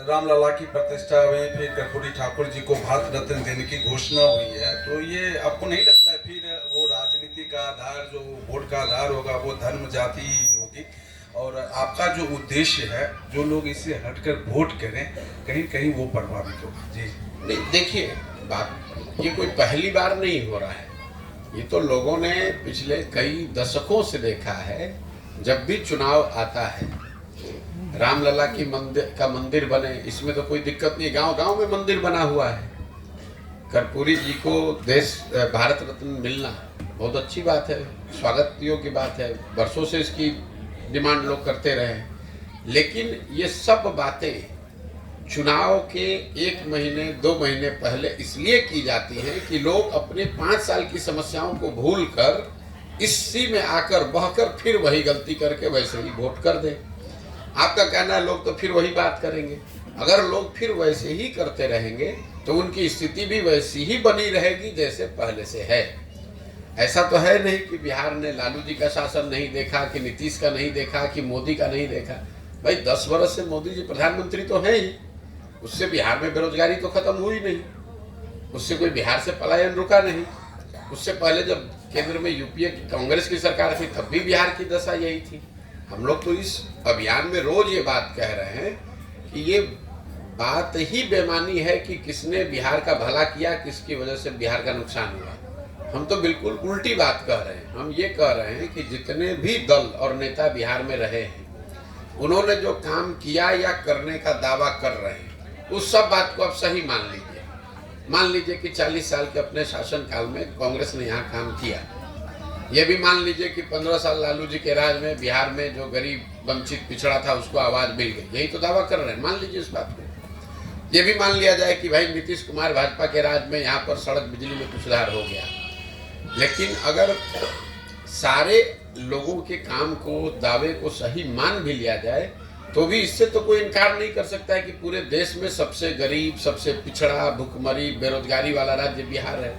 रामलला की प्रतिष्ठा हुई, फिर कर्पूरी ठाकुर जी को भारत रत्न देने की घोषणा हुई है, तो ये आपको नहीं लगता है फिर वो राजनीति का आधार, जो वोट का आधार होगा वो धर्म जाति ही होगी, और आपका जो उद्देश्य है जो लोग इससे हटकर वोट करें कहीं कहीं वो प्रभावित होगा? जी नहीं, देखिए बात ये कोई पहली बार नहीं हो रहा है, ये तो लोगों ने पिछले कई दशकों से देखा है। जब भी चुनाव आता है, रामलला की मंदिर बने, इसमें तो कोई दिक्कत नहीं, गांव गांव में मंदिर बना हुआ है। कर्पूरी जी को भारत रत्न मिलना बहुत अच्छी बात है, स्वागत योग्य बात है, वर्षों से इसकी डिमांड लोग करते रहे। लेकिन ये सब बातें चुनाव के 1 महीने 2 महीने पहले इसलिए की जाती हैं कि लोग अपने 5 साल की समस्याओं को भूलकर इसी में आकर बहकर फिर वही गलती करके वैसे ही वोट कर दें। आपका कहना है लोग तो फिर वही बात करेंगे। अगर लोग फिर वैसे ही करते रहेंगे तो उनकी स्थिति भी वैसी ही बनी रहेगी जैसे पहले से है। ऐसा तो है नहीं कि बिहार ने लालू जी का शासन नहीं देखा, कि नीतीश का नहीं देखा, कि मोदी का नहीं देखा। भाई 10 वर्ष से मोदी जी प्रधानमंत्री तो हैं ही, उससे बिहार में बेरोजगारी तो खत्म हुई नहीं, उससे कोई बिहार से पलायन रुका नहीं। उससे पहले जब केंद्र में यूपीए कांग्रेस की सरकार थी तब भी बिहार की दशा यही थी। हम लोग तो इस अभियान में रोज ये बात कह रहे हैं कि ये बात ही बेमानी है कि किसने बिहार का भला किया, किसकी वजह से बिहार का नुकसान हुआ। हम तो बिल्कुल उल्टी बात कह रहे हैं। हम ये कह रहे हैं कि जितने भी दल और नेता बिहार में रहे हैं, उन्होंने जो काम किया या करने का दावा कर रहे हैं, उस सब बात को आप सही मान लीजिए। मान लीजिए कि 40 साल के अपने शासन काल में कांग्रेस ने यहाँ काम किया। ये भी मान लीजिए कि 15 साल लालू जी के राज में बिहार में जो गरीब वंचित पिछड़ा था उसको आवाज मिल गई, यही तो दावा कर रहे हैं। मान लीजिए इस बात को। ये भी मान लिया जाए कि भाई नीतीश कुमार भाजपा के राज में यहाँ पर सड़क बिजली में कुछ सुधार हो गया। लेकिन अगर सारे लोगों के काम को, दावे को सही मान भी लिया जाए तो भी इससे तो कोई इनकार नहीं कर सकता है कि पूरे देश में सबसे गरीब, सबसे पिछड़ा, भुखमरी, बेरोजगारी वाला राज्य बिहार है।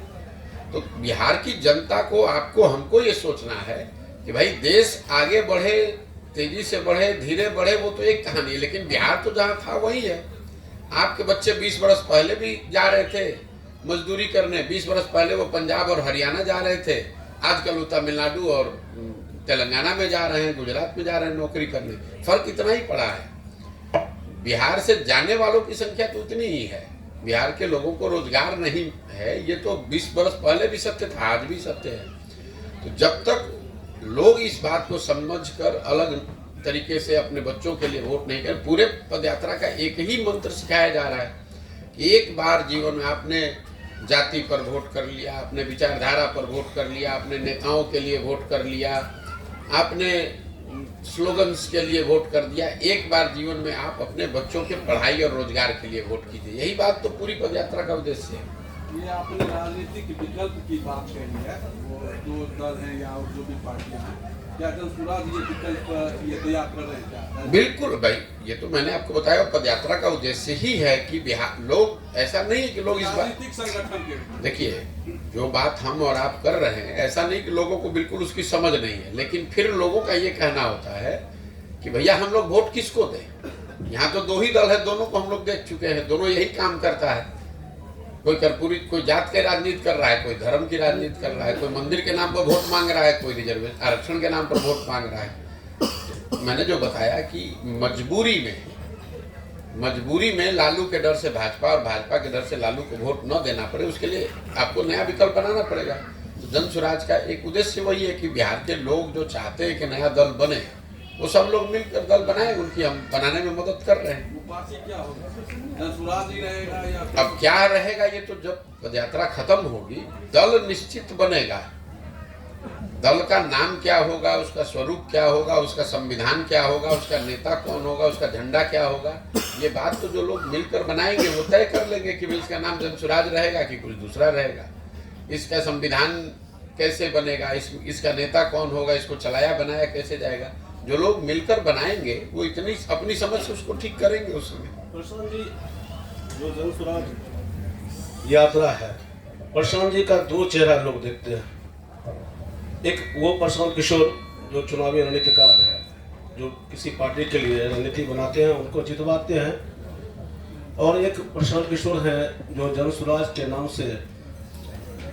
तो बिहार की जनता को, आपको, हमको ये सोचना है कि भाई देश आगे बढ़े, तेजी से बढ़े, धीरे बढ़े, वो तो एक कहानी है, लेकिन बिहार तो जहाँ था वही है। आपके बच्चे 20 वर्ष पहले भी जा रहे थे मजदूरी करने, 20 वर्ष पहले वो पंजाब और हरियाणा जा रहे थे, आजकल वो तमिलनाडु और तेलंगाना में जा रहे हैं, गुजरात में जा रहे हैं नौकरी करने। फर्क इतना ही पड़ा है। बिहार से जाने वालों की संख्या तो उतनी ही है। बिहार के लोगों को रोजगार नहीं है, ये तो 20 वर्ष पहले भी सत्य था, आज भी सत्य है। तो जब तक लोग इस बात को समझकर अलग तरीके से अपने बच्चों के लिए वोट नहीं करें, पूरे पदयात्रा का एक ही मंत्र सिखाया जा रहा है कि एक बार जीवन में आपने जाति पर वोट कर लिया, आपने विचारधारा पर वोट कर लिया, आपने नेताओं के लिए वोट कर लिया, आपने स्लोगन्स के लिए वोट कर दिया, एक बार जीवन में आप अपने बच्चों के पढ़ाई और रोजगार के लिए वोट कीजिए। यही बात तो पूरी पदयात्रा का उद्देश्य है। ये आपने राजनीतिक विकल्प की बात कही है, वो जो दल हैं या जो भी पार्टियां हैं, क्या जनसुराज ये विकल्प ये तैयार कर रहे हैं क्या? बिल्कुल भाई, ये तो मैंने आपको बताया, पदयात्रा का उद्देश्य ही है कि बिहार लोग, ऐसा नहीं है कि लोग इस बात, संगठन के, देखिए जो बात हम और आप कर रहे हैं, ऐसा नहीं कि लोगों को बिल्कुल उसकी समझ नहीं है, लेकिन फिर लोगों का ये कहना होता है कि भैया हम लोग वोट किसको दें। यहाँ तो 2 ही दल है, दोनों को हम लोग देख चुके हैं, दोनों यही काम करता है। कोई कर्पूरी, कोई जात के राजनीति कर रहा है, कोई धर्म की राजनीति कर रहा है, कोई मंदिर के नाम पर वोट मांग रहा है, कोई रिजर्वेशन आरक्षण के नाम पर वोट मांग रहा है। मैंने जो बताया कि मजबूरी में लालू के डर से भाजपा और भाजपा के डर से लालू को वोट न देना पड़े, उसके लिए आपको नया विकल्प बनाना पड़ेगा। तो जन स्वराज का एक उद्देश्य वही है कि बिहार के लोग जो चाहते हैं कि नया दल बने, वो सब लोग मिलकर दल बनाए, उनकी हम बनाने में मदद कर रहे हैं। क्या होगा, जनसुराज ही रहेगा या अब क्या रहेगा ये तो जब पदयात्रा खत्म होगी, दल निश्चित बनेगा। दल का नाम क्या होगा, उसका स्वरूप क्या होगा, उसका संविधान क्या होगा, उसका नेता कौन होगा, उसका झंडा क्या होगा, ये बात तो जो लोग मिलकर बनाएंगे वो तय कर लेंगे कि इसका नाम जनसुराज रहेगा कि कुछ दूसरा रहेगा, इसका संविधान कैसे बनेगा, इसका नेता कौन होगा, इसको चलाया बनाया कैसे जाएगा। जो लोग मिलकर बनाएंगे वो इतनी अपनी समझ से उसको ठीक करेंगे उस समय। प्रशांत जी, जो जनसुराज यात्रा है, प्रशांत जी का 2 चेहरा लोग देखते हैं। एक वो प्रशांत किशोर जो चुनावी रणनीतिकार है, जो किसी पार्टी के लिए रणनीति बनाते हैं, उनको जितवाते हैं, और एक प्रशांत किशोर है जो जन स्वराज के नाम से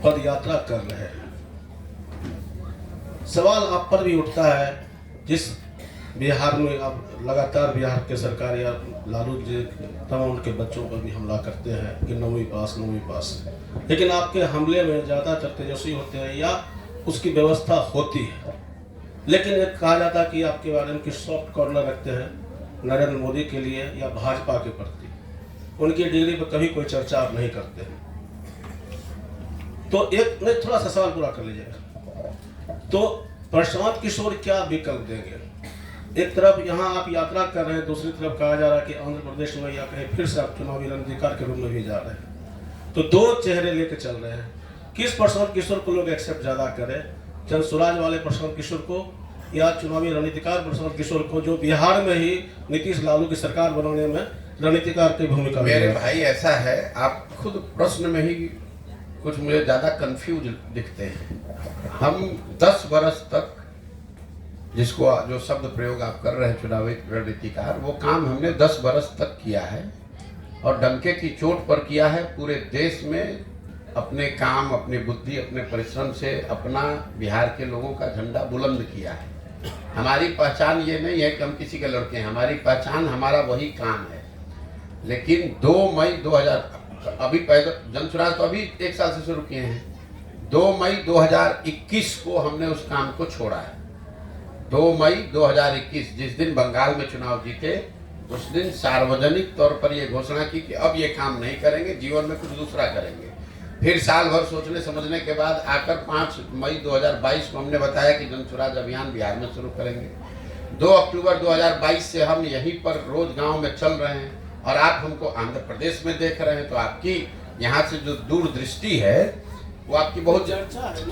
पद यात्रा कर रहे हैं। सवाल आप पर भी उठता है, जिस बिहार में अब लगातार बिहार के सरकार या लालू जी तमाम उनके बच्चों पर भी हमला करते हैं कि 9वीं पास, लेकिन आपके हमले में ज़्यादातर तेजस्वी होते हैं या उसकी व्यवस्था होती है। लेकिन एक कहा जाता है कि आपके बारे में कि सॉफ्ट कॉर्नर रखते हैं नरेंद्र मोदी के लिए या भाजपा के प्रति, उनकी डिग्री पर कभी कोई चर्चा आप नहीं करते हैं। तो एक नहीं, थोड़ा सा सवाल पूरा कर लीजिएगा। तो प्रशांत किशोर क्या विकल्प देंगे? एक तरफ यहाँ आप यात्रा कर रहे हैं, दूसरी तरफ कहा जा रहा है कि आंध्र प्रदेश में या कहीं फिर से आप चुनावी रणनीतिकार के रूप में भी जा रहे हैं। तो दो चेहरे लेके चल रहे हैं। किस प्रशांत किशोर को लोग एक्सेप्ट ज़्यादा करें, जन स्वराज वाले प्रशांत किशोर को या चुनावी रणनीतिकार प्रशांत किशोर को, जो बिहार में ही नीतीश लालू की सरकार बनाने में रणनीतिकार की भूमिका? मेरे भाई ऐसा है, आप खुद प्रश्न में ही कुछ मुझे ज्यादा कंफ्यूज दिखते हैं। हम 10 बरस तक जिसको जो शब्द प्रयोग आप कर रहे हैं चुनावी रणनीतिकार, वो काम हमने 10 बरस तक किया है और डंके की चोट पर किया है। पूरे देश में अपने काम, अपनी बुद्धि, अपने परिश्रम से अपना बिहार के लोगों का झंडा बुलंद किया है। हमारी पहचान ये नहीं है कि हम किसी के लड़के हैं, हमारी पहचान हमारा वही काम है। लेकिन 2 मई 2000 अभी पैदल जन स्वराज तो अभी 1 साल से शुरू किए हैं। 2 मई 2021 को हमने उस काम को छोड़ा है। 2 मई 2021 जिस दिन बंगाल में चुनाव जीते, उस दिन सार्वजनिक तौर पर यह घोषणा की कि अब ये काम नहीं करेंगे, जीवन में कुछ दूसरा करेंगे। फिर साल भर सोचने समझने के बाद आकर 5 मई 2022 को हमने बताया कि जन स्वराज अभियान बिहार में शुरू करेंगे। 2 अक्टूबर 2022 से हम यहीं पर रोज गांव में चल रहे हैं और आप हमको आंध्र प्रदेश में देख रहे हैं। तो आपकी यहाँ से जो दूरदृष्टि है वो आपकी बहुत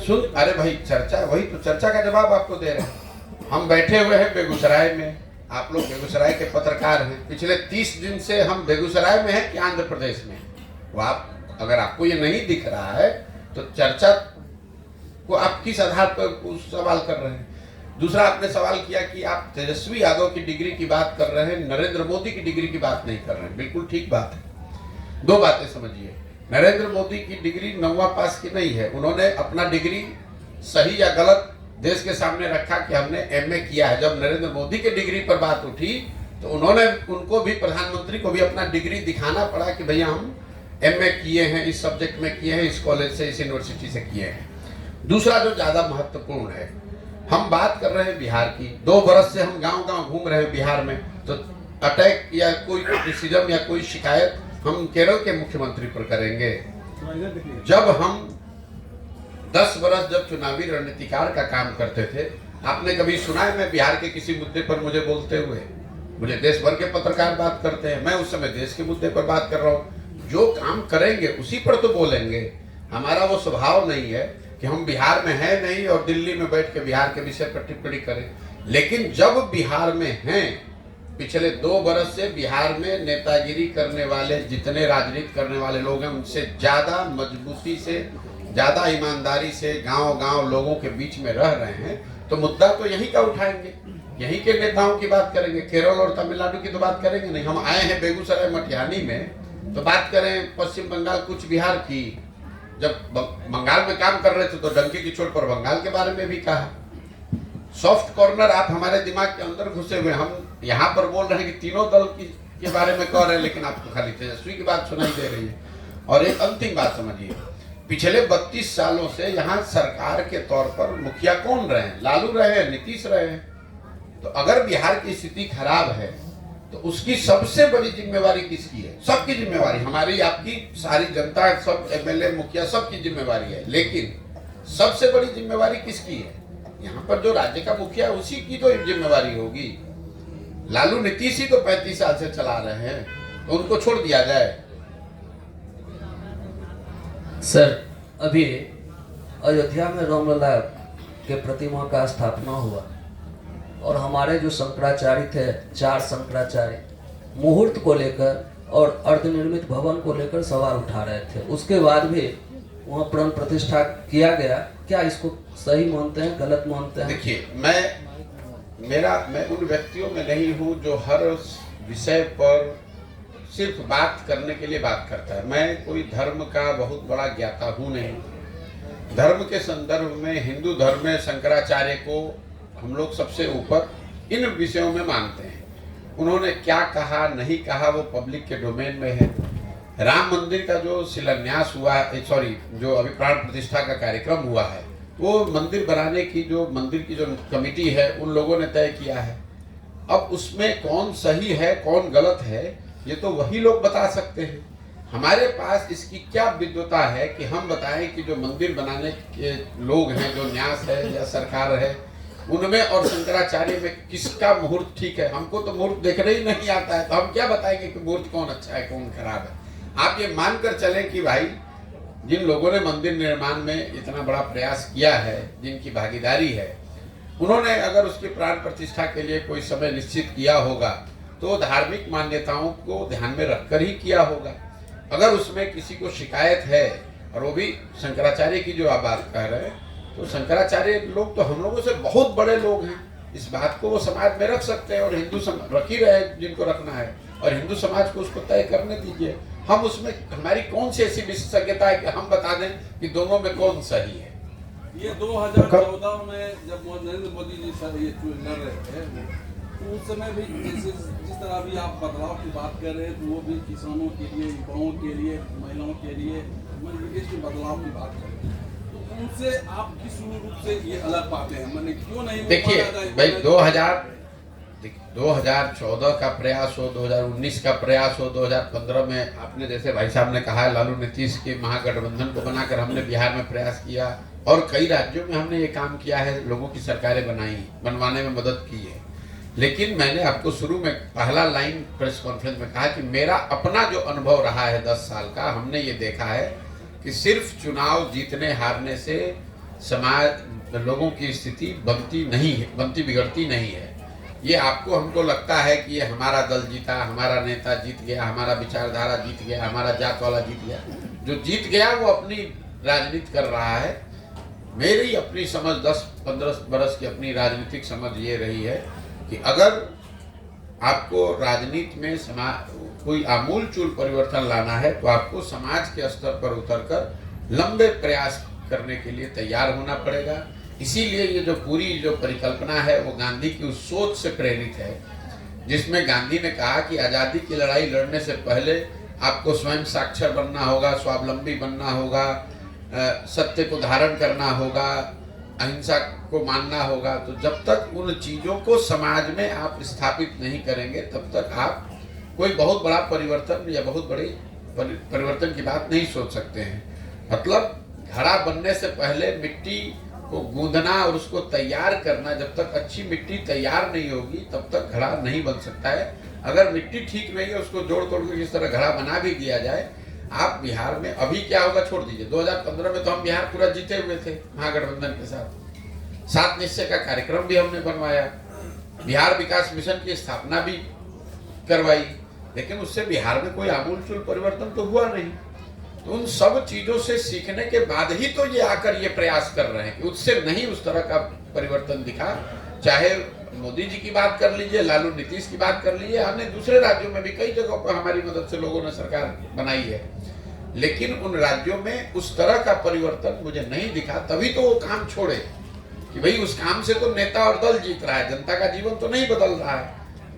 सुन, अरे भाई चर्चा, वही तो चर्चा का जवाब आपको दे रहे हैं। हम बैठे हुए हैं बेगूसराय में, आप लोग बेगूसराय के पत्रकार हैं। पिछले 30 दिन से हम बेगूसराय में हैं कि आंध्र प्रदेश में? वो आप, अगर आपको ये नहीं दिख रहा है तो चर्चा को आप किस आधार पर सवाल कर रहे हैं? दूसरा, आपने सवाल किया कि आप तेजस्वी यादव की डिग्री की बात कर रहे हैं, नरेंद्र मोदी की डिग्री की बात नहीं कर रहे हैं। बिल्कुल ठीक बात है। 2 बातें समझिए, नरेंद्र मोदी की डिग्री 9वां पास की नहीं है। उन्होंने अपना डिग्री सही या गलत देश के सामने रखा कि हमने MA किया है। जब नरेंद्र मोदी की डिग्री पर बात उठी तो उनको भी, प्रधानमंत्री को भी अपना डिग्री दिखाना पड़ा कि भैया हम MA किए हैं, इस सब्जेक्ट में किए हैं, इस कॉलेज से, इस यूनिवर्सिटी से किए हैं। दूसरा जो ज्यादा महत्वपूर्ण है, हम बात कर रहे हैं बिहार की। 2 बरस से हम गांव-गांव घूम रहे हैं बिहार में। तो अटैक या कोई क्रिटिसिज्म या कोई शिकायत हम केरल के मुख्यमंत्री पर करेंगे। जब हम 10 बरस जब चुनावी रणनीतिकार का काम करते थे, आपने कभी सुना है मैं बिहार के किसी मुद्दे पर मुझे बोलते हुए? मुझे देश भर के पत्रकार बात करते हैं, मैं उस समय देश के मुद्दे पर बात कर रहा हूँ। जो काम करेंगे उसी पर तो बोलेंगे। हमारा वो स्वभाव नहीं है कि हम बिहार में हैं नहीं और दिल्ली में बैठ के बिहार के विषय पर टिप्पणी करें। लेकिन जब बिहार में हैं, पिछले 2 बरस से बिहार में नेतागिरी करने वाले, जितने राजनीति करने वाले लोग हैं, उनसे ज्यादा मजबूती से, ज्यादा ईमानदारी से गांव-गांव लोगों के बीच में रह रहे हैं। तो मुद्दा तो यहीं का उठाएंगे, यहीं के नेताओं की बात करेंगे। केरल और तमिलनाडु की तो बात करेंगे नहीं। हम आए हैं बेगूसराय मटिहानी में, तो बात करें पश्चिम बंगाल, कुछ बिहार की। जब बंगाल में काम कर रहे थे तो डंके की चोट पर बंगाल के बारे में भी कहा। सॉफ्ट कॉर्नर आप हमारे दिमाग के अंदर घुसे हुए। हम यहाँ पर बोल रहे हैं कि तीनों दल के बारे में कह रहे हैं, लेकिन आपको खाली तेजस्वी की बात सुनाई दे रही है। और एक अंतिम बात समझिए, पिछले 32 सालों से यहाँ सरकार के तौर पर मुखिया कौन रहे हैं? लालू रहे हैं, नीतीश रहे हैं। तो अगर बिहार की स्थिति खराब है तो उसकी सबसे बड़ी जिम्मेवारी किसकी है? सबकी जिम्मेवारी, हमारी, आपकी, सारी जनता, सब MLA, मुखिया, सबकी जिम्मेवारी है। लेकिन सबसे बड़ी जिम्मेवारी किसकी है? यहाँ पर जो राज्य का मुखिया है उसी की तो जिम्मेवारी होगी। लालू नीतीश ही तो 35 साल से चला रहे हैं, तो उनको छोड़ दिया जाए। सर, अभी अयोध्या में रामलला के प्रतिमा का स्थापना हुआ और हमारे जो शंकराचार्य थे, 4 शंकराचार्य, मुहूर्त को लेकर और अर्धनिर्मित भवन को लेकर सवाल उठा रहे थे। उसके बाद भी वहाँ प्राण प्रतिष्ठा किया गया। क्या इसको सही मानते हैं, गलत मानते हैं? देखिए, मैं उन व्यक्तियों में नहीं हूँ जो हर विषय पर सिर्फ बात करने के लिए बात करता है। मैं कोई धर्म का बहुत बड़ा ज्ञाता हूँ नहीं। धर्म के संदर्भ में हिंदू धर्म में शंकराचार्य को हम लोग सबसे ऊपर इन विषयों में मानते हैं। उन्होंने क्या कहा नहीं कहा वो पब्लिक के डोमेन में है। राम मंदिर का जो शिलान्यास हुआ है, जो अभी प्राण प्रतिष्ठा का कार्यक्रम हुआ है, वो मंदिर बनाने की जो मंदिर की जो कमेटी है उन लोगों ने तय किया है। अब उसमें कौन सही है कौन गलत है ये तो वही लोग बता सकते हैं। हमारे पास इसकी क्या विद्वता है कि हम बताएं कि जो मंदिर बनाने के लोग हैं, जो न्यास है या सरकार है, उनमें और शंकराचार्य में किसका मुहूर्त ठीक है। हमको तो मुहूर्त देखने ही नहीं आता है, तो हम क्या बताएंगे कि मुहूर्त कौन अच्छा है कौन खराब है। आप ये मानकर चलें कि भाई जिन लोगों ने मंदिर निर्माण में इतना बड़ा प्रयास किया है, जिनकी भागीदारी है, उन्होंने अगर उसकी प्राण प्रतिष्ठा के लिए कोई समय निश्चित किया होगा तो धार्मिक मान्यताओं को ध्यान में रखकर ही किया होगा। अगर उसमें किसी को शिकायत है, और वो भी शंकराचार्य की जो आप बात कह रहे हैं, तो शंकराचार्य लोग तो हम लोगों से बहुत बड़े लोग हैं। इस बात को वो समाज में रख सकते हैं और हिंदू समाज रख ही रहे जिनको रखना है, और हिंदू समाज को उसको तय करने दीजिए। हम उसमें हमारी कौन सी ऐसी विशेषज्ञता है कि हम बता दें कि दोनों में कौन सही है। ये 2014 में जब नरेंद्र मोदी जी सर ये लड़ रहे थे, तो उस समय भी जिस तरह भी आप बदलाव की बात कर रहे हैं, तो वो भी किसानों के लिए, युवाओं के लिए, महिलाओं के लिए विदेश में बदलाव की बात कर रहे हैं। तो उनसे आप किस रूप से ये अलग पाते हैं, मैंने क्यों नहीं? देखिए भाई, 2014 का प्रयास हो, 2019 का प्रयास हो, 2015 में आपने जैसे भाई साहब ने कहा, लालू नीतीश के महागठबंधन को बनाकर हमने बिहार में प्रयास किया, और कई राज्यों में हमने ये काम किया है, लोगों की सरकारें बनवाने में मदद की है। लेकिन मैंने आपको शुरू में पहला लाइन प्रेस कॉन्फ्रेंस में कहा कि मेरा अपना जो अनुभव रहा है 10 साल का, हमने ये देखा है कि सिर्फ चुनाव जीतने हारने से समाज लोगों की स्थिति बनती बिगड़ती नहीं है। ये आपको हमको लगता है कि ये हमारा दल जीता, हमारा नेता जीत गया, हमारा विचारधारा जीत गया, हमारा जात वाला जीत गया। जो जीत गया वो अपनी राजनीति कर रहा है। मेरी अपनी समझ 10-15 बरस की अपनी राजनीतिक समझ ये रही है कि अगर आपको राजनीति में कोई आमूलचूल परिवर्तन लाना है तो आपको समाज के स्तर पर उतरकर लंबे प्रयास करने के लिए तैयार होना पड़ेगा। इसीलिए ये जो पूरी जो परिकल्पना है वो गांधी की उस सोच से प्रेरित है, जिसमें गांधी ने कहा कि आज़ादी की लड़ाई लड़ने से पहले आपको स्वयं साक्षर बनना होगा, स्वावलंबी बनना होगा, सत्य को धारण करना होगा, अहिंसा को मानना होगा। तो जब तक उन चीज़ों को समाज में आप स्थापित नहीं करेंगे तब तक आप कोई बहुत बड़ा परिवर्तन या बहुत बड़ी परिवर्तन की बात नहीं सोच सकते हैं। मतलब घड़ा बनने से पहले मिट्टी को गूंदना और उसको तैयार करना, जब तक अच्छी मिट्टी तैयार नहीं होगी तब तक घड़ा नहीं बन सकता है। अगर मिट्टी ठीक नहीं है, उसको जोड़ तोड़ के किस तरह घड़ा बना भी दिया जाए। आप बिहार में अभी क्या होगा छोड़ दीजिए, 2015 में तो हम बिहार पूरा जीते हुए थे महागठबंधन के साथ। 7 निश्चय का कार्यक्रम भी हमने बनवाया, बिहार विकास मिशन की स्थापना भी करवाई, लेकिन उससे बिहार में कोई आमूलचूल परिवर्तन तो हुआ नहीं। तो उन सब चीजों से सीखने के बाद ही तो ये आकर ये प्रयास कर रहे हैं कि उससे नहीं उस तरह का परिवर्तन दिखा। चाहे मोदी जी की बात कर लीजिए, लालू नीतीश की बात कर लीजिए, हमने दूसरे राज्यों में भी कई जगहों पर हमारी मदद से लोगों ने सरकार बनाई है, लेकिन उन राज्यों में उस तरह का परिवर्तन मुझे नहीं दिखा। तभी तो वो काम छोड़े कि भाई उस काम से तो नेता और दल जीत रहा है, जनता का जीवन तो नहीं बदल रहा है,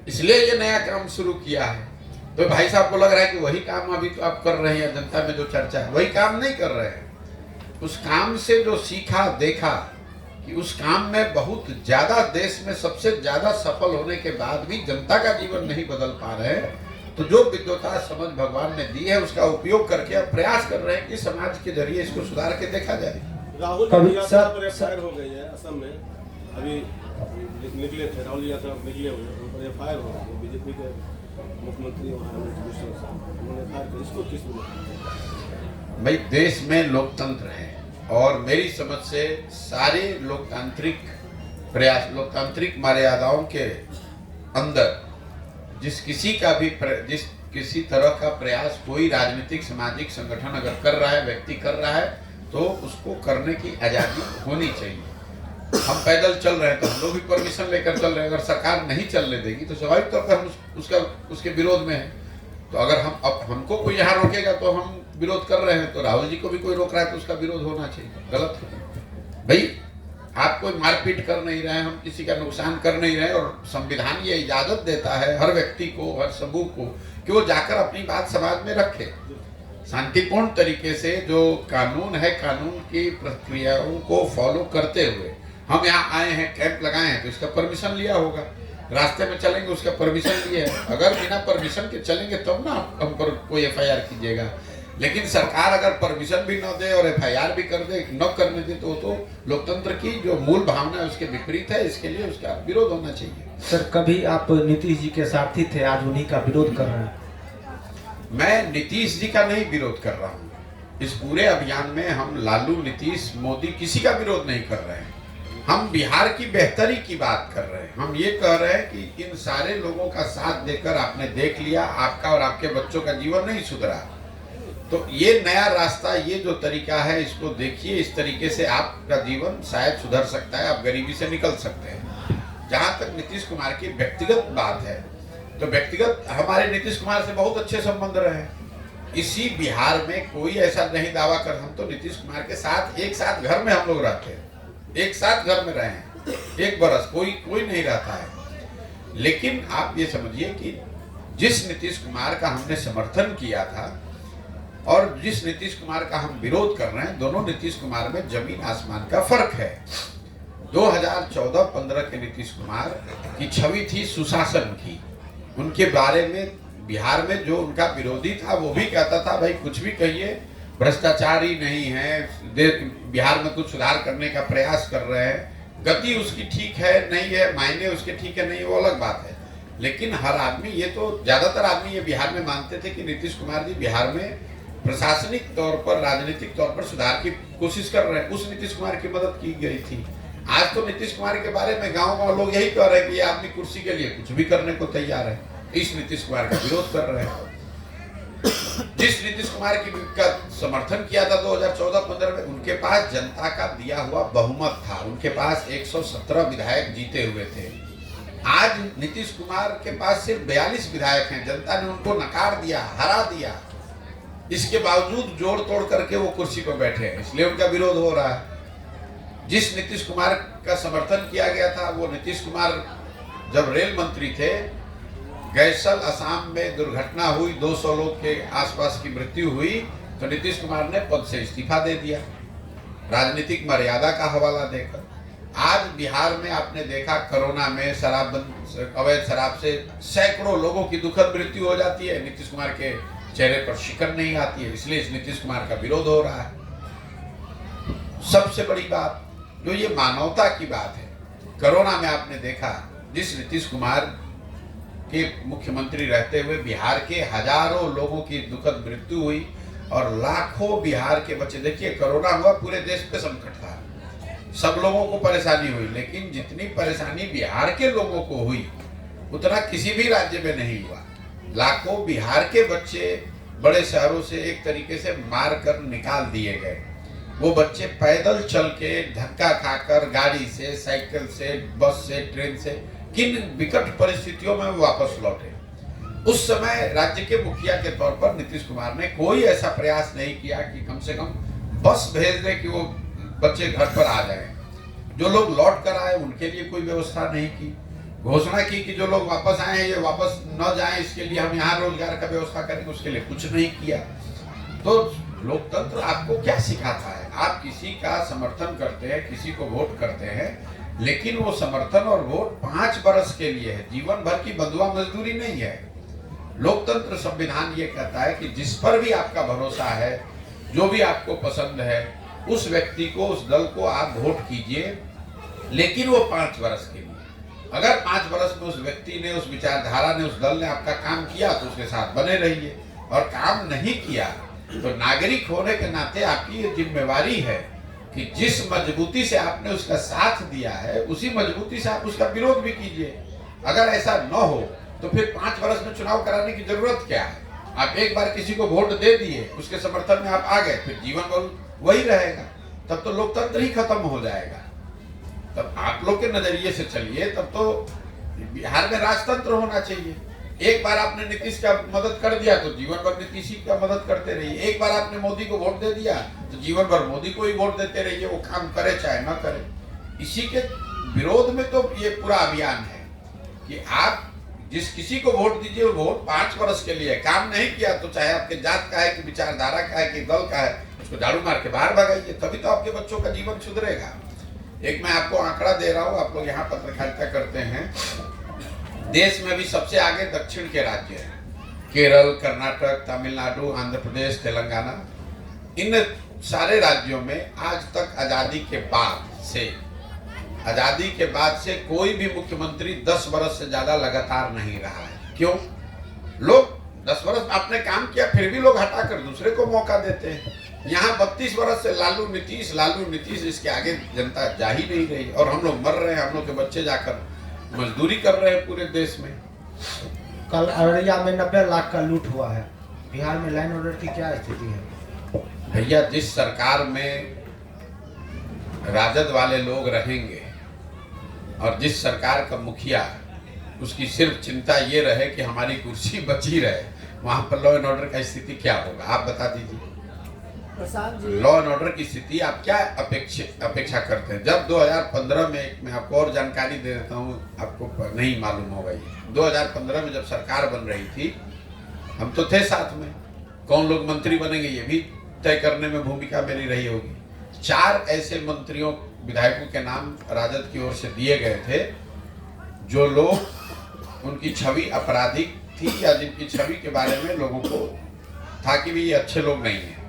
इसलिए ये नया काम शुरू किया है। तो भाई साहब को लग रहा है कि वही काम अभी तो आप कर रहे हैं, जनता में जो चर्चा है वही काम नहीं कर रहे हैं। उस काम से जो सीखा देखा कि उस काम में बहुत ज्यादा, देश में सबसे ज्यादा सफल होने के बाद भी जनता का जीवन नहीं बदल पा रहे हैं, तो जो विद्वता समझ भगवान ने दी है उसका उपयोग करके अब प्रयास कर रहे हैं कि समाज के जरिए इसको सुधार के देखा जाए। राहुल जी यात्रा पर एफआईआर हो गई है असम में, अभी निकले थे राहुल यात्रा निकले हुए, एफआईआर हो गई बीजेपी के मुख्यमंत्री उन्होंने इसको किस भाई देश में लोकतंत्र है और मेरी समझ से सारे लोकतांत्रिक प्रयास, लोकतांत्रिक मर्यादाओं के अंदर जिस किसी तरह का प्रयास कोई राजनीतिक सामाजिक संगठन अगर कर रहा है, व्यक्ति कर रहा है, तो उसको करने की आज़ादी होनी चाहिए। हम पैदल चल रहे हैं तो हम लोग भी परमिशन लेकर चल रहे हैं, अगर सरकार नहीं चलने देगी तो स्वाभाविक तौर पर हम उसके विरोध में हैं। तो अगर हम अब हमको कोई यहाँ रोकेगा तो हम विरोध कर रहे हैं, तो राहुल जी को भी कोई रोक रहा है तो उसका विरोध होना चाहिए। गलत है भाई, आप कोई मारपीट कर नहीं रहे हैं, हम किसी का नुकसान कर नहीं रहे हैं, और संविधान ये इजाजत देता है हर व्यक्ति को, हर समूह को, कि वो जाकर अपनी बात समाज में रखे शांतिपूर्ण तरीके से। जो कानून है, कानून की प्रक्रियाओं को फॉलो करते हुए हम यहाँ आए हैं, कैंप लगाए हैं, तो इसका परमिशन लिया होगा। रास्ते में चलेंगे उसका परमिशन लिया है, अगर बिना परमिशन के चलेंगे तब ना हम पर कोई FIR कीजिएगा। लेकिन सरकार अगर परमिशन भी न दे और FIR भी कर दे, न करने दे, तो लोकतंत्र की जो मूल भावना है उसके विपरीत है। इसके लिए उसका विरोध होना चाहिए। सर, कभी आप नीतीश जी के साथी थे, आज उन्हीं का विरोध कर रहे हैं। मैं नीतीश जी का नहीं विरोध कर रहा हूँ। इस पूरे अभियान में हम लालू, नीतीश, मोदी किसी का विरोध नहीं कर रहे हैं। हम बिहार की बेहतरी की बात कर रहे हैं। हम ये कह रहे हैं कि इन सारे लोगों का साथ देकर आपने देख लिया, आपका और आपके बच्चों का जीवन नहीं सुधरा, तो ये नया रास्ता, ये जो तरीका है, इसको देखिए। इस तरीके से आपका जीवन शायद सुधर सकता है, आप गरीबी से निकल सकते हैं। जहाँ तक नीतीश कुमार की व्यक्तिगत बात है, तो व्यक्तिगत हमारे नीतीश कुमार से बहुत अच्छे संबंध रहे। इसी बिहार में कोई ऐसा नहीं दावा कर, हम तो नीतीश कुमार के साथ एक साथ घर में हम लोग रहते हैं, एक साथ घर में रहे हैं 1 बरस, कोई नहीं रहता है। लेकिन आप ये समझिए कि जिस नीतीश कुमार का हमने समर्थन किया था और जिस नीतीश कुमार का हम विरोध कर रहे हैं, दोनों नीतीश कुमार में जमीन आसमान का फर्क है। 2014-15 के नीतीश कुमार की छवि थी सुशासन की। उनके बारे में बिहार में जो उनका विरोधी था वो भी कहता था, भाई कुछ भी कहिए, भ्रष्टाचार ही नहीं है, बिहार में कुछ सुधार करने का प्रयास कर रहे हैं। गति उसकी ठीक है नहीं है, मायने उसके ठीक है नहीं, वो अलग बात है। लेकिन हर आदमी, ये तो ज्यादातर आदमी ये बिहार में मानते थे कि नीतीश कुमार जी बिहार में प्रशासनिक तौर पर, राजनीतिक तौर पर सुधार की कोशिश कर रहे हैं। उस नीतीश कुमार की मदद की गई थी। आज तो नीतीश कुमार के बारे में गांव लोग यही कह रहे हैं कि ये आदमी कुर्सी के लिए कुछ भी करने को तैयार है। इस नीतीश कुमार का विरोध कर रहे हैं। जिस नीतीश कुमार का समर्थन किया था 2014-15 में, उनके पास जनता का दिया हुआ बहुमत था, उनके पास 117 विधायक जीते हुए थे। आज नीतीश कुमार के पास सिर्फ 42 विधायक हैं। जनता ने उनको नकार दिया, हरा दिया। इसके बावजूद जोड़ तोड़ करके वो कुर्सी पर बैठे हैं, इसलिए उनका विरोध हो रहा है। जिस नीतीश कुमार का समर्थन किया गया था, वो नीतीश कुमार जब रेल मंत्री थे, गैसल असम में दुर्घटना हुई, 200 लोग के आसपास की मृत्यु हुई, तो नीतीश कुमार ने पद से इस्तीफा दे दिया राजनीतिक मर्यादा का हवाला देकर। आज बिहार में आपने देखा, कोरोना में अवैध शराब से सैकड़ों लोगों की दुखद मृत्यु हो जाती है, नीतीश कुमार के चेहरे पर शिकन नहीं आती है, इसलिए इस नीतीश कुमार का विरोध हो रहा है। सबसे बड़ी बात जो ये मानवता की बात है, कोरोना में आपने देखा, जिस नीतीश कुमार के मुख्यमंत्री रहते हुए बिहार के हजारों लोगों की दुखद मृत्यु हुई और लाखों बिहार के बच्चे, देखिए कोरोना हुआ, पूरे देश पे संकट था, सब लोगों को परेशानी हुई, लेकिन जितनी परेशानी बिहार के लोगों को हुई उतना किसी भी राज्य में नहीं हुआ। लाखों बिहार के बच्चे बड़े शहरों से एक तरीके से मार कर निकाल दिए गए। वो बच्चे पैदल चल के, धक्का खाकर, गाड़ी से, साइकिल से, बस से, ट्रेन से, किन विकट परिस्थितियों में वापस लौटे। उस समय राज्य के मुखिया के तौर पर नीतीश कुमार ने कोई ऐसा प्रयास नहीं किया कि कम से कम बस भेज दे कि वो बच्चे घर पर आ जाएं। जो लोग लौट कर आए उनके लिए कोई व्यवस्था नहीं की। घोषणा की कि जो लोग वापस आए हैं ये वापस न जाएं, इसके लिए हम यहाँ रोजगार का व्यवस्था करेंगे, उसके लिए कुछ नहीं किया। तो लोकतंत्र आपको क्या सिखाता है? आप किसी का समर्थन करते हैं, किसी को वोट करते हैं, लेकिन वो समर्थन और वोट 5 वर्ष के लिए है, जीवन भर की बंधुआ मजदूरी नहीं है। लोकतंत्र संविधान ये कहता है कि जिस पर भी आपका भरोसा है, जो भी आपको पसंद है, उस व्यक्ति को, उस दल को आप वोट कीजिए, लेकिन वो 5 वर्ष के लिए। अगर 5 वर्ष में उस व्यक्ति ने, उस विचारधारा ने, उस दल ने आपका काम किया तो उसके साथ बने रहिए, और काम नहीं किया तो नागरिक होने के नाते आपकी ये जिम्मेवारी है कि जिस मजबूती से आपने उसका साथ दिया है उसी मजबूती से आप उसका विरोध भी कीजिए। अगर ऐसा न हो तो फिर 5 वर्ष में चुनाव कराने की जरूरत क्या है? आप एक बार किसी को वोट दे दिए, उसके समर्थन में आप आ गए, फिर जीवन भर वही रहेगा, तब तो लोकतंत्र ही खत्म हो जाएगा। तब आप लोग के नजरिए से चलिए, तब तो बिहार में राजतंत्र होना चाहिए। एक बार आपने नीतीश का मदद कर दिया तो जीवन भर नीतीश ही का मदद करते रहिए। एक बार आपने मोदी को वोट दे दिया तो जीवन भर मोदी को ही वोट देते रहिए, वो काम करे चाहे ना करे। इसी के विरोध में तो ये पूरा अभियान है कि आप जिस किसी को वोट दीजिए, वो वोट 5 वर्ष के लिए, काम नहीं किया तो चाहे आपके जात का है कि विचारधारा का है कि दल का है, उसको झाड़ू मार के बाहर भगाइए, तभी तो आपके बच्चों का जीवन सुधरेगा। एक मैं आपको आंकड़ा दे रहा हूँ, आप लोग यहाँ पत्रकारिता करते हैं, देश में भी सबसे आगे दक्षिण के राज्य हैं, केरल, कर्नाटक, तमिलनाडु, आंध्र प्रदेश, तेलंगाना। इन सारे राज्यों में आज तक आजादी के बाद से कोई भी मुख्यमंत्री 10 वर्ष से ज्यादा लगातार नहीं रहा है। क्यों? लोग 10 वर्ष आपने काम किया, फिर भी लोग हटाकर दूसरे को मौका देते हैं। यहाँ 32 वर्ष से लालू नीतीश, इसके आगे जनता जा ही नहीं रही, और हम लोग मर रहे हैं, हम लोग के बच्चे जाकर मजदूरी कर रहे हैं पूरे देश में। कल अररिया में 90 लाख का लूट हुआ है। बिहार में लाइन ऑर्डर की क्या स्थिति है? भैया, जिस सरकार में राजद वाले लोग रहेंगे और जिस सरकार का मुखिया उसकी सिर्फ चिंता ये रहे कि हमारी कुर्सी बची रहे, वहां पर लॉ एंड ऑर्डर का स्थिति क्या होगा आप बता दीजिए। लॉ एंड ऑर्डर की स्थिति आप क्या अपेक्षा करते हैं? जब 2015 में, मैं आपको और जानकारी दे देता हूँ, आपको नहीं मालूम होगा ये, 2015 में जब सरकार बन रही थी, हम तो थे साथ में, कौन लोग मंत्री बनेंगे ये भी तय करने में भूमिका मेरी रही होगी। 4 ऐसे मंत्रियों, विधायकों के नाम राजद की ओर से दिए गए थे जो लोग, उनकी छवि आपराधिक थी या जिनकी छवि के बारे में लोगों को था कि भी ये अच्छे लोग नहीं हैं।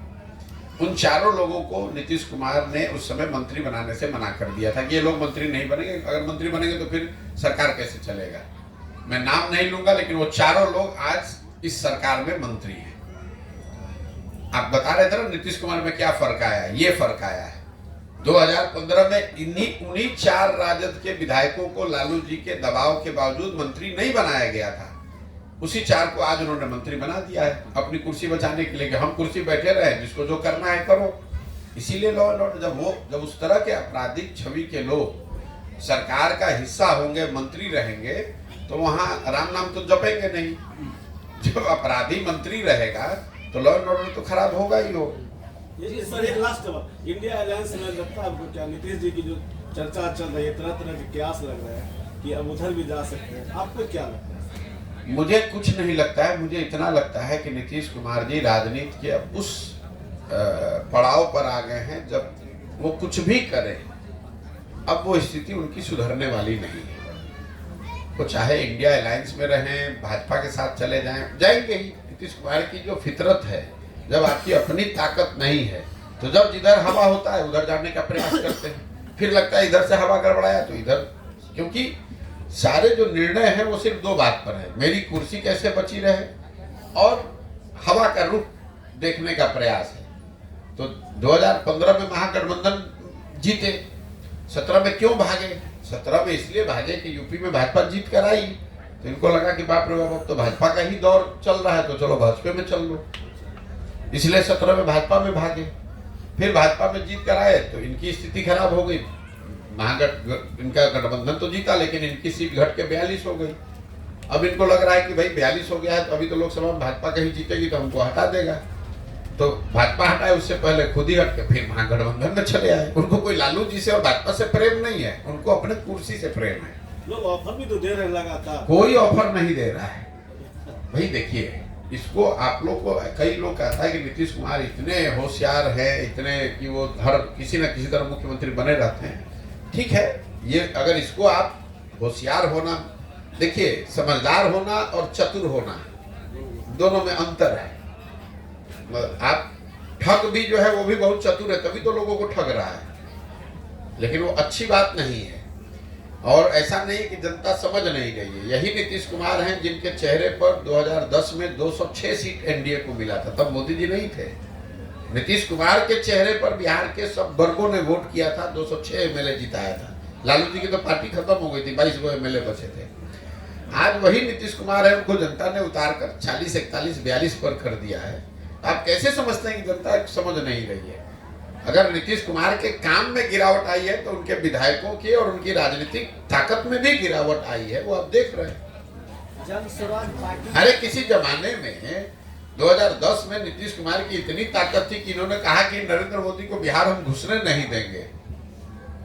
उन चारों लोगों को नीतीश कुमार ने उस समय मंत्री बनाने से मना कर दिया था कि ये लोग मंत्री नहीं बनेंगे, अगर मंत्री बनेंगे तो फिर सरकार कैसे चलेगा। मैं नाम नहीं लूंगा, लेकिन वो चारों लोग आज इस सरकार में मंत्री हैं। आप बता रहे थे ना नीतीश कुमार में क्या फर्क आया, ये फर्क आया है। 2015 में उन्हीं 4 राजद के विधायकों को लालू जी के दबाव के बावजूद मंत्री नहीं बनाया गया था, उसी 4 को आज उन्होंने मंत्री बना दिया है अपनी कुर्सी बचाने के लिए कि हम कुर्सी बैठे रहे, जिसको जो करना है करो। इसीलिए लॉ एंड ऑर्डर, जब उस तरह के आपराधिक छवि के लोग सरकार का हिस्सा होंगे, मंत्री रहेंगे, तो वहां राम नाम तो जपेंगे नहीं। जो अपराधी मंत्री रहेगा तो लॉ एंड ऑर्डर तो खराब होगा ही हो। ये सर एक लास्ट सवाल, इंडिया अलायंस में लगता है आपको क्या नीतीश जी की जो चर्चा चल रही है, तरह तरह के कयास लग रहे हैं कि अब उधर भी जा सकते हैं, आपको क्या लगता है? मुझे कुछ नहीं लगता है, मुझे इतना लगता है कि नीतीश कुमार जी राजनीति के अब उस पड़ाव पर आ गए हैं जब वो कुछ भी करें, अब वो स्थिति उनकी सुधरने वाली नहीं है। वो चाहे इंडिया अलायंस में रहें, भाजपा के साथ चले जाएंगे ही। नीतीश कुमार की जो फितरत है, जब आपकी अपनी ताकत नहीं है तो जब जिधर हवा होता है उधर जाने का प्रयास करते हैं, फिर लगता है इधर से हवा गड़बड़ाया तो इधर, क्योंकि सारे जो निर्णय हैं वो सिर्फ 2 बात पर है, मेरी कुर्सी कैसे बची रहे और हवा का रुख देखने का प्रयास है। तो 2015 में महागठबंधन जीते, 17 में क्यों भागे? 17 में इसलिए भागे कि यूपी में भाजपा जीत कर आई, तो इनको लगा कि बाप रे बाप, तो भाजपा का ही दौर चल रहा है तो चलो भाजपा में चल लो, इसलिए 17 में भाजपा में भागे। फिर भाजपा में जीत कर आए तो इनकी स्थिति खराब हो गई, इनका गठबंधन तो जीता लेकिन इनकी सीट घट के 42 हो गई। अब इनको लग रहा है कि भाई 42 हो गया है तो अभी तो लोकसभा में भाजपा कहीं जीतेगी तो हमको हटा देगा, तो भाजपा हटाए उससे पहले खुद ही हट के फिर महागठबंधन में चले आए। उनको कोई लालू जी से और भाजपा से प्रेम नहीं है, उनको अपने कुर्सी से प्रेम है। लोग ऑफर भी तो दे रहे हैं लगातार, कोई ऑफर नहीं दे रहा है भाई। देखिए, इसको आप लोग को, कई लोग कहता है कि नीतीश कुमार इतने होशियार है, इतने कि वो हर किसी न किसी तरह मुख्यमंत्री बने रहते हैं। ठीक है, ये अगर इसको आप होशियार होना, देखिए समझदार होना और चतुर होना दोनों में अंतर है। आप ठग भी जो है वो भी बहुत चतुर है, तभी तो लोगों को ठग रहा है, लेकिन वो अच्छी बात नहीं है। और ऐसा नहीं कि जनता समझ नहीं रही है। यही नीतीश कुमार हैं जिनके चेहरे पर 2010 में 206 सीट एनडीए को मिला था, तब मोदी जी नहीं थे। नीतीश कुमार के चेहरे पर बिहार के सब वर्गों ने वोट किया था, 206 एमएलए जिताया था। लालू जी की तो पार्टी खत्म हो गई थी, 22 गो एमएलए बचे थे। आज वही नीतीश कुमार है, उनको जनता ने उतारकर 40, 41, 42 पर कर दिया है। आप कैसे समझते हैं कि जनता समझ नहीं रही है? अगर नीतीश कुमार के काम में गिरावट आई है तो उनके विधायकों की और उनकी राजनीतिक ताकत में भी गिरावट आई है, वो आप देख रहे हैं। जन स्वराज पार्टी अरे किसी जमाने में 2010 में नीतीश कुमार की इतनी ताकत थी कि इन्होंने कहा कि नरेंद्र मोदी को बिहार हम घुसने नहीं देंगे।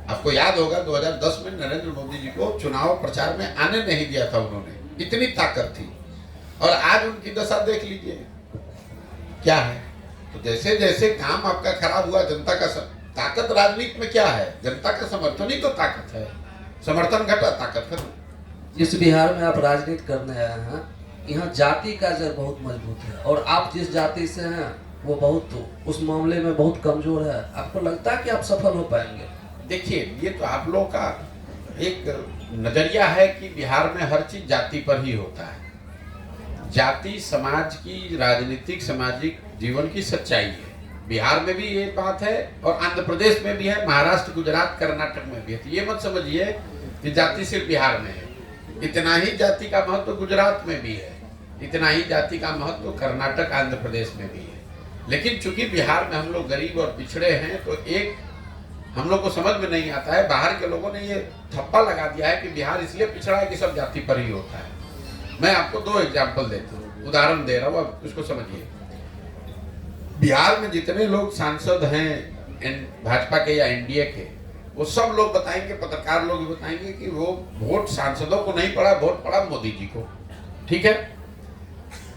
आपको याद होगा 2010 में नरेंद्र मोदी जी को चुनाव प्रचार में आने नहीं दिया था उन्होंने, इतनी ताकत थी। और आज उनकी दशा देख लीजिए क्या है। तो जैसे जैसे काम आपका खराब हुआ, जनता का ताकत राजनीति में क्या है, जनता का समर्थन ही तो ताकत है। समर्थन घटा ताकत खत्म। जिस बिहार में आप राजनीति करने आए हैं, यहाँ जाति का जड़ बहुत मजबूत है और आप जिस जाति से हैं वो बहुत उस मामले में बहुत कमजोर है। आपको लगता है कि आप सफल हो पाएंगे? देखिए, ये तो आप लोगों का एक नजरिया है कि बिहार में हर चीज जाति पर ही होता है। जाति समाज की, राजनीतिक सामाजिक जीवन की सच्चाई है। बिहार में भी ये बात है और आंध्र प्रदेश में भी है, महाराष्ट्र, गुजरात, कर्नाटक में भी है। तो ये मत समझिए कि जाति सिर्फ बिहार में है। इतना ही जाति का महत्व गुजरात में भी है, इतना ही जाति का महत्व कर्नाटक, आंध्र प्रदेश में भी है। लेकिन चूंकि बिहार में हम लोग गरीब और पिछड़े हैं, तो एक हम लोग को समझ में नहीं आता है। बाहर के लोगों ने ये थप्पा लगा दिया है कि बिहार इसलिए पिछड़ा है कि सब जाति पर ही होता है। मैं आपको 2 एग्जाम्पल देता हूँ, उदाहरण दे रहा हूँ, अब उसको समझिए। बिहार में जितने लोग सांसद हैं भाजपा के या एनडीए के, वो सब लोग बताएंगे, पत्रकार लोग भी बताएंगे कि वो वोट सांसदों को नहीं पड़ा, वोट पड़ा मोदी जी को। ठीक है,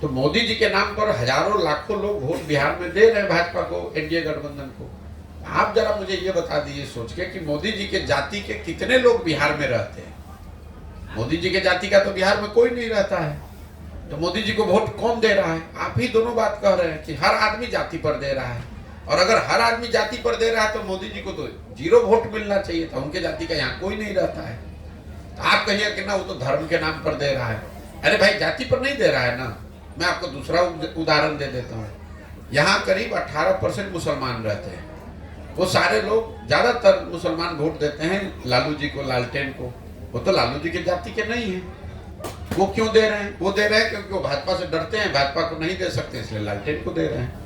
तो मोदी जी के नाम पर हजारों लाखों लोग वोट बिहार में दे रहे हैं भाजपा को, एनडीए गठबंधन को। आप जरा मुझे ये बता दीजिए सोच के कि मोदी जी के जाति के कितने लोग बिहार में रहते हैं। मोदी जी के जाति का तो बिहार में कोई नहीं रहता है, तो मोदी जी को वोट कौन दे रहा है? आप ही दोनों बात कह रहे हैं कि हर आदमी जाति पर दे रहा है। और अगर हर आदमी जाति पर दे रहा है तो मोदी जी को तो 0 वोट मिलना चाहिए था। उनके जाति का यहाँ कोई नहीं रहता है। तो आप कहिए कि ना वो तो धर्म के नाम पर दे रहा है। अरे भाई, जाति पर नहीं दे रहा है ना। मैं आपको दूसरा उदाहरण दे देता हूँ। यहाँ करीब 18% मुसलमान रहते हैं। वो सारे लोग, ज्यादातर मुसलमान वोट देते हैं लालू जी को, लालटेन को। वो तो लालू जी के जाति के नहीं है। वो क्यों दे रहे हैं? वो दे रहे हैं क्योंकि वो भाजपा से डरते हैं, भाजपा को नहीं दे सकते, इसलिए लालटेन को दे रहे हैं।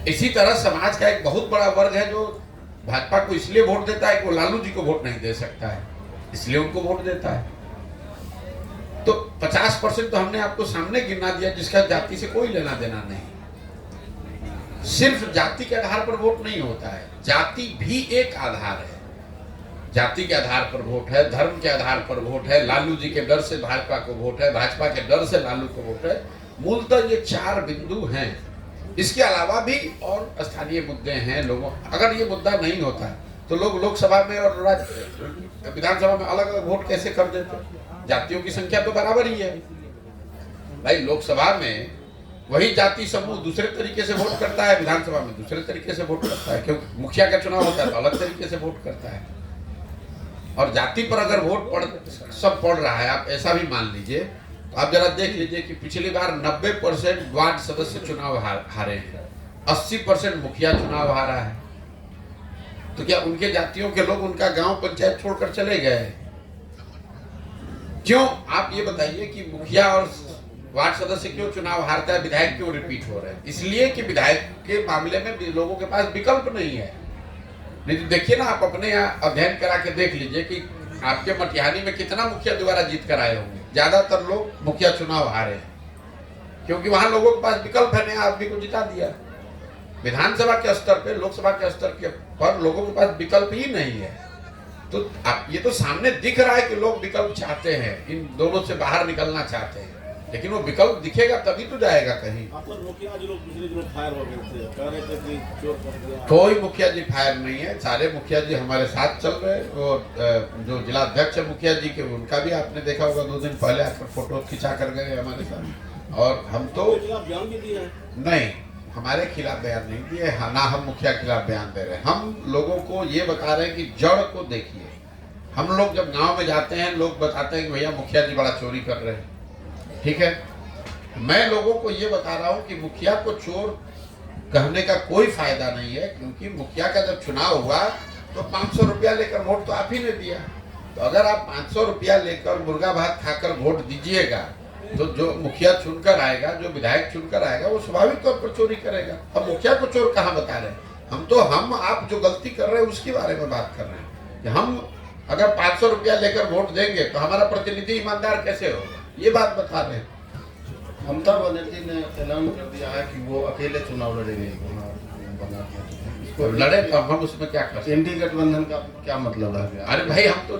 इसी तरह समाज का एक बहुत बड़ा वर्ग है जो भाजपा को इसलिए वोट देता है कि वो लालू जी को वोट नहीं दे सकता है, इसलिए उनको वोट देता है। तो 50% तो हमने आपको सामने गिना दिया जिसका जाति से कोई लेना देना नहीं। सिर्फ जाति के आधार पर वोट नहीं होता है, जाति भी एक आधार है। जाति के आधार पर वोट है, धर्म के आधार पर वोट है, लालू जी के डर से भाजपा को वोट है, भाजपा के डर से लालू को वोट है। मूलतः ये 4 बिंदु हैं। इसके अलावा भी और स्थानीय मुद्दे हैं। लोगों, अगर ये मुद्दा नहीं होता तो लोग लोकसभा में और विधानसभा में अलग अलग वोट कैसे कर देते? जातियों की संख्या तो बराबर ही है भाई। लोकसभा में वही जाति समूह दूसरे तरीके से वोट करता है, विधानसभा में दूसरे तरीके से वोट करता है, क्योंकि मुखिया का चुनाव होता है तो अलग तरीके से वोट करता है। और जाति पर अगर वोट सब पड़ रहा है, आप ऐसा भी मान लीजिए, तो आप जरा देख लीजिए कि पिछली बार 90% वार्ड सदस्य चुनाव हारे हैं, 80% मुखिया चुनाव हारा है। तो क्या उनके जातियों के लोग उनका गांव पंचायत छोड़कर चले गए? क्यों? आप ये बताइए कि मुखिया और वार्ड सदस्य क्यों चुनाव हारता है, विधायक क्यों रिपीट हो रहे हैं? इसलिए कि विधायक के मामले में लोगों के पास विकल्प नहीं है। नहीं तो देखिए ना, आप अपने यहाँ अध्ययन करा के देख लीजिए कि आपके मटिहानी में कितना मुखिया दोबारा जीत कर आए होंगे। ज्यादातर लोग मुखिया चुनाव हारे हैं क्योंकि वहां लोगों के पास विकल्प है, नए आदमी को जिता दिया। विधानसभा के स्तर पे, लोकसभा के स्तर के पर लोगों के पास विकल्प ही नहीं है। तो आप ये तो सामने दिख रहा है कि लोग विकल्प चाहते हैं, इन दोनों से बाहर निकलना चाहते हैं, लेकिन वो विकल्प दिखेगा तभी तो जाएगा कहीं। मुखिया जी लोग पिछले दिनों फायर हो गए थे, कह रहे थे कि चोर पकड़ गया। कोई मुखिया जी फायर नहीं है, सारे मुखिया जी हमारे साथ चल रहे हैं। और जो जिला अध्यक्ष है मुखिया जी के, उनका भी आपने देखा होगा 2 दिन पहले आकर फोटो खिंचा कर गए हमारे साथ। और हम तो बयान भी दिया है? नहीं, हमारे खिलाफ बयान नहीं दिए, ना हम मुखिया के खिलाफ बयान दे रहे हैं। हम लोगों को ये बता रहे हैं कि जड़ को देखिए। हम लोग जब गांव में जाते हैं, लोग बताते हैं कि भैया मुखिया जी बड़ा चोरी कर रहे हैं। ठीक है, मैं लोगों को ये बता रहा हूं कि मुखिया को चोर कहने का कोई फायदा नहीं है, क्योंकि मुखिया का जब चुनाव हुआ तो 500 रुपया लेकर वोट तो आप ही ने दिया। तो अगर आप 500 रुपया लेकर मुर्गा भात खाकर वोट दीजिएगा तो जो मुखिया चुनकर आएगा, जो विधायक चुनकर आएगा, वो स्वाभाविक तौर पर चोरी करेगा। अब मुखिया को चोर कहाँ बता रहे हैं? हम आप जो गलती कर रहे हैं उसके बारे में बात कर रहे हैं कि हम अगर 500 रुपया लेकर वोट देंगे तो हमारा प्रतिनिधि ईमानदार कैसे होगा? ये बात बता रहे हैं। ममता बनर्जी ने ऐलान कर दिया है कि वो अकेले चुनाव लड़ेंगे। तो लड़े तो हम उसमें क्या कर सकते हैं? एनडीए गठबंधन का क्या मतलब है? अरे भाई हम तो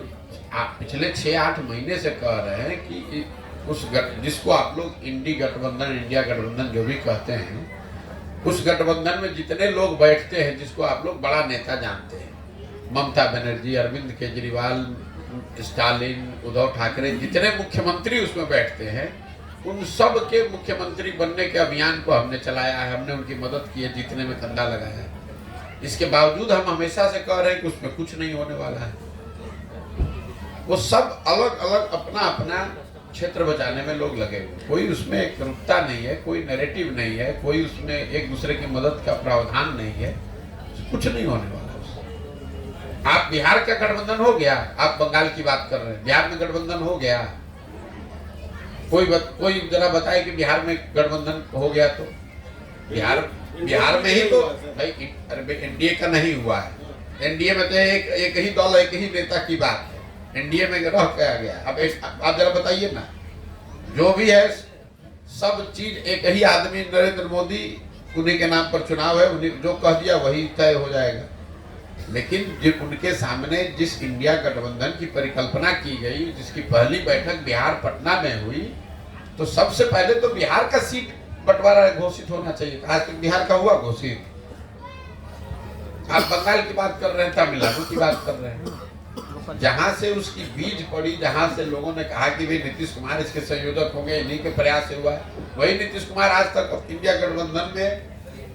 पिछले 6-8 महीने से कह रहे हैं कि जिसको आप लोग इंडी गठबंधन, इंडिया गठबंधन जो भी कहते हैं, उस गठबंधन में जितने लोग बैठते हैं, जिसको आप लोग बड़ा नेता जानते हैं, ममता बनर्जी, अरविंद केजरीवाल, स्टालिन, उद्धव ठाकरे, जितने मुख्यमंत्री उसमें बैठते हैं, उन सब के मुख्यमंत्री बनने के अभियान को हमने चलाया है, हमने उनकी मदद की है, जीतने में कंधा लगाया है। इसके बावजूद हम हमेशा से कह रहे हैं कि उसमें कुछ नहीं होने वाला है। वो सब अलग अलग अपना अपना क्षेत्र बचाने में लोग लगे हुए, कोई उसमें एकरूपता नहीं है, कोई नैरेटिव नहीं है, कोई उसमें एक दूसरे की मदद का प्रावधान नहीं है, कुछ नहीं होने वाला उससे। आप बिहार का गठबंधन हो गया, आप बंगाल की बात कर रहे हैं, बिहार में गठबंधन हो गया, कोई जरा बताए कि बिहार में गठबंधन हो गया तो बिहार में ही तो भाई एनडीए का नहीं हुआ है। एनडीए में तो एक ही दल, एक ही नेता की बात है, एनडीए में रह के आ गया। अब आप जरा बताइए ना, जो भी है सब चीज एक ही आदमी, नरेंद्र मोदी, उन्हीं के नाम पर चुनाव है, उन्हीं जो कह दिया वही तय हो जाएगा। लेकिन उनके सामने जिस इंडिया गठबंधन की परिकल्पना की गई, जिसकी पहली बैठक बिहार पटना में हुई, तो सबसे पहले तो बिहार का सीट बंटवारा घोषित होना चाहिए। आज तक बिहार का हुआ घोषित? आप बंगाल की बात कर रहे हैं, तमिलनाडु की बात कर रहे हैं, जहां से उसकी बीज पड़ी, जहां से लोगों ने कहा कि भाई नीतीश कुमार इसके संयोजक होंगे, इन्हीं के प्रयास से हुआ है, वही नीतीश कुमार आज तक इंडिया गठबंधन में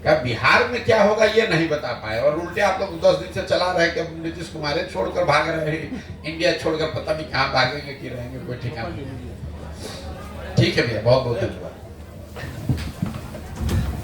क्या बिहार में क्या होगा ये नहीं बता पाए, और उल्टे आप लोग 10 दिन से चला रहे कि अब नीतीश कुमार छोड़कर भाग रहे हैं, इंडिया छोड़कर पता नहीं कहाँ भागेंगे कि रहेंगे, कोई ठिकाना नहीं। ठीक है भैया, बहुत बहुत धन्यवाद।